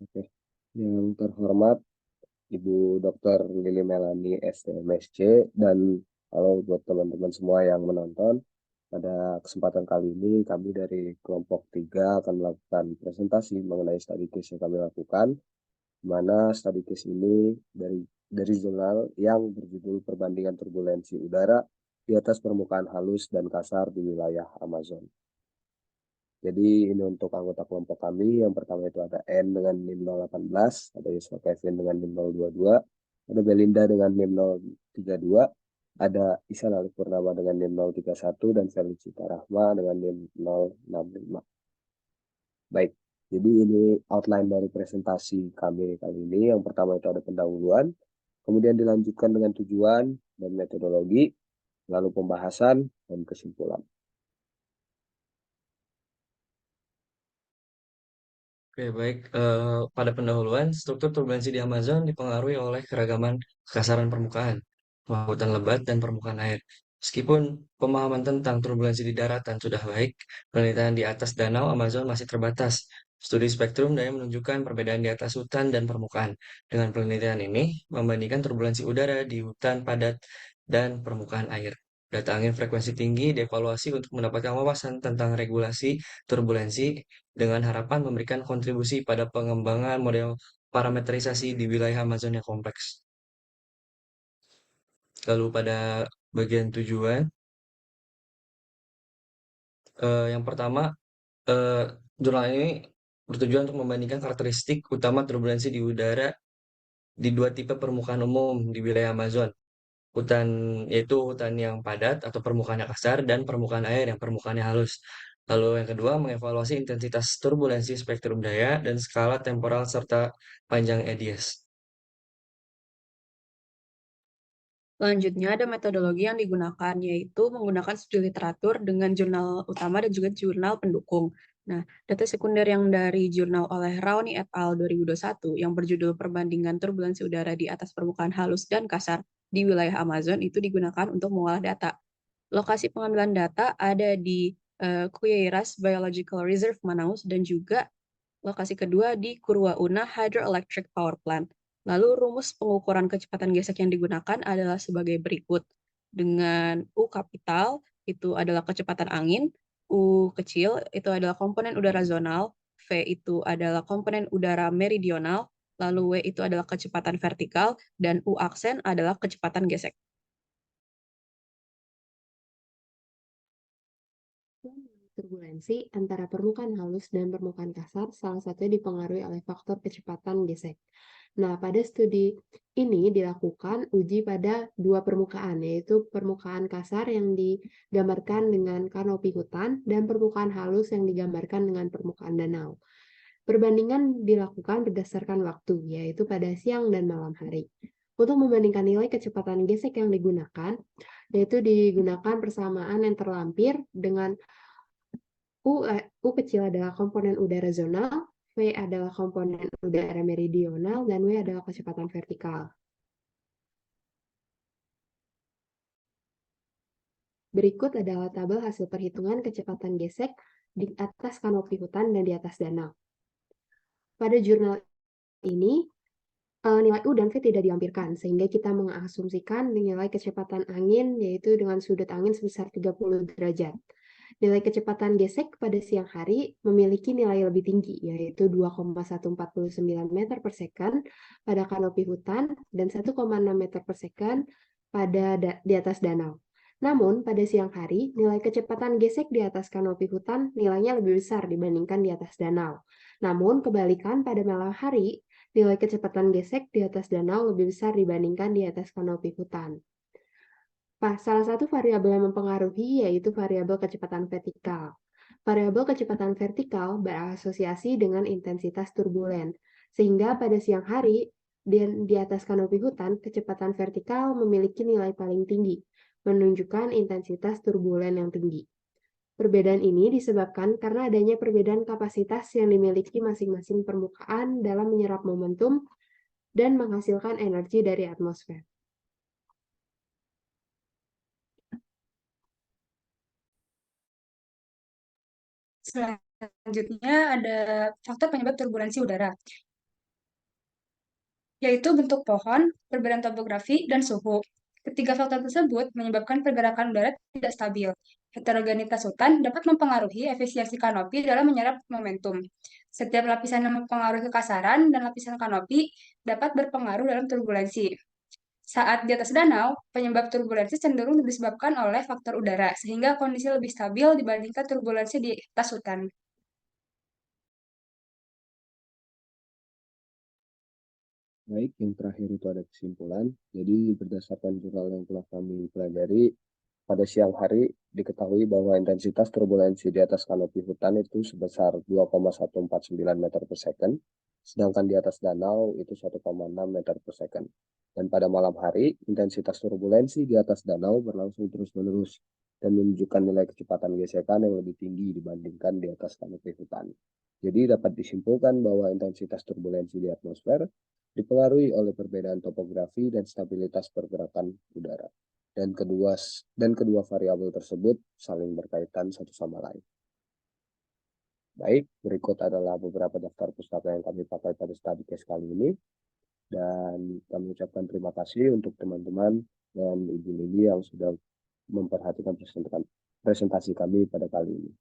Oke. Yang terhormat Ibu Dr. Lili Melani SMSC dan halo buat teman-teman semua yang menonton. Pada kesempatan kali ini kami dari kelompok 3 akan melakukan presentasi mengenai study case yang kami lakukan, di mana study case ini dari jurnal yang berjudul Perbandingan Turbulensi Udara di atas permukaan halus dan kasar di wilayah Amazon. Jadi ini untuk anggota kelompok kami. Yang pertama itu ada N dengan NIM 018, ada Yusuf Kevin dengan NIM 022, ada Belinda dengan NIM 032, ada Isan Alif Purnama dengan NIM 031, dan Felicita Rahma dengan NIM 065. Baik, jadi ini outline dari presentasi kami kali ini. Yang pertama itu ada pendahuluan, kemudian dilanjutkan dengan tujuan dan metodologi, lalu pembahasan dan kesimpulan. Oke, baik. Pada pendahuluan, struktur turbulensi di Amazon dipengaruhi oleh keragaman kekasaran permukaan, hutan lebat, dan permukaan air. Meskipun pemahaman tentang turbulensi di daratan sudah baik, penelitian di atas danau Amazon masih terbatas. Studi spektrum daya menunjukkan perbedaan di atas hutan dan permukaan. Dengan penelitian ini, membandingkan turbulensi udara di hutan padat dan permukaan air. Data angin frekuensi tinggi dievaluasi untuk mendapatkan wawasan tentang regulasi turbulensi dengan harapan memberikan kontribusi pada pengembangan model parametrisasi di wilayah Amazon yang kompleks. Lalu pada bagian tujuan, yang pertama, eh, jurnal ini bertujuan untuk membandingkan karakteristik utama turbulensi di udara di dua tipe permukaan umum di wilayah Amazon. Hutan yaitu hutan yang padat atau permukaannya kasar dan permukaan air yang permukaannya halus. Lalu yang kedua mengevaluasi intensitas turbulensi spektrum daya dan skala temporal serta panjang EDS. Selanjutnya ada metodologi yang digunakan, yaitu menggunakan studi literatur dengan jurnal utama dan juga jurnal pendukung. Nah, data sekunder yang dari jurnal oleh Raoni et al. 2021 yang berjudul Perbandingan Turbulensi Udara di atas Permukaan Halus dan Kasar di Wilayah Amazon itu digunakan untuk mengolah data. Lokasi pengambilan data ada di Cuieiras Biological Reserve Manaus dan juga lokasi kedua di Kurwauna Hydroelectric Power Plant. Lalu rumus pengukuran kecepatan gesek yang digunakan adalah sebagai berikut. Dengan U kapital itu adalah kecepatan angin, U kecil itu adalah komponen udara zonal, V itu adalah komponen udara meridional, lalu W itu adalah kecepatan vertikal, dan U aksen adalah kecepatan gesek. Turbulensi antara permukaan halus dan permukaan kasar salah satunya dipengaruhi oleh faktor kecepatan gesek. Nah, pada studi ini dilakukan uji pada dua permukaan, yaitu permukaan kasar yang digambarkan dengan kanopi hutan dan permukaan halus yang digambarkan dengan permukaan danau. Perbandingan dilakukan berdasarkan waktu, yaitu pada siang dan malam hari. Untuk membandingkan nilai kecepatan gesek yang digunakan, yaitu digunakan persamaan yang terlampir dengan U kecil adalah komponen udara zonal, V adalah komponen udara meridional, dan W adalah kecepatan vertikal. Berikut adalah tabel hasil perhitungan kecepatan gesek di atas kanopi hutan dan di atas danau. Pada jurnal ini, nilai U dan V tidak dilampirkan, sehingga kita mengasumsikan nilai kecepatan angin yaitu dengan sudut angin sebesar 30 derajat. Nilai kecepatan gesek pada siang hari memiliki nilai lebih tinggi, yaitu 2,149 meter per second pada kanopi hutan dan 1,6 meter per second di atas danau. Namun, pada siang hari, nilai kecepatan gesek di atas kanopi hutan nilainya lebih besar dibandingkan di atas danau. Namun, kebalikan pada malam hari, nilai kecepatan gesek di atas danau lebih besar dibandingkan di atas kanopi hutan. Salah satu variabel yang mempengaruhi yaitu variabel kecepatan vertikal. Variabel kecepatan vertikal berasosiasi dengan intensitas turbulen, sehingga pada siang hari di atas kanopi hutan, kecepatan vertikal memiliki nilai paling tinggi, menunjukkan intensitas turbulen yang tinggi. Perbedaan ini disebabkan karena adanya perbedaan kapasitas yang dimiliki masing-masing permukaan dalam menyerap momentum dan menghasilkan energi dari atmosfer. Selanjutnya ada faktor penyebab turbulensi udara. yaitu bentuk pohon, perbedaan topografi, dan suhu. Ketiga faktor tersebut menyebabkan pergerakan udara tidak stabil. Heterogenitas hutan dapat mempengaruhi efisiensi kanopi dalam menyerap momentum. Setiap lapisan yang mempengaruhi kekasaran dan lapisan kanopi dapat berpengaruh dalam turbulensi. Saat di atas danau, penyebab turbulensi cenderung disebabkan oleh faktor udara, sehingga kondisi lebih stabil dibandingkan turbulensi di atas hutan. Baik, yang terakhir itu ada kesimpulan. Jadi berdasarkan jurnal yang telah kami pelajari, pada siang hari diketahui bahwa intensitas turbulensi di atas kanopi hutan itu sebesar 2,149 meter per second, sedangkan di atas danau itu 1,6 meter per second. Dan pada malam hari, intensitas turbulensi di atas danau berlangsung terus-menerus dan menunjukkan nilai kecepatan gesekan yang lebih tinggi dibandingkan di atas kanopi hutan. Jadi dapat disimpulkan bahwa intensitas turbulensi di atmosfer dipengaruhi oleh perbedaan topografi dan stabilitas pergerakan udara. Dan kedua variabel tersebut saling berkaitan satu sama lain. Baik, berikut adalah beberapa daftar pustaka yang kami pakai pada study case kali ini. Dan kami ucapkan terima kasih untuk teman-teman dan Ibu Lili yang sudah memperhatikan presentasi kami pada kali ini.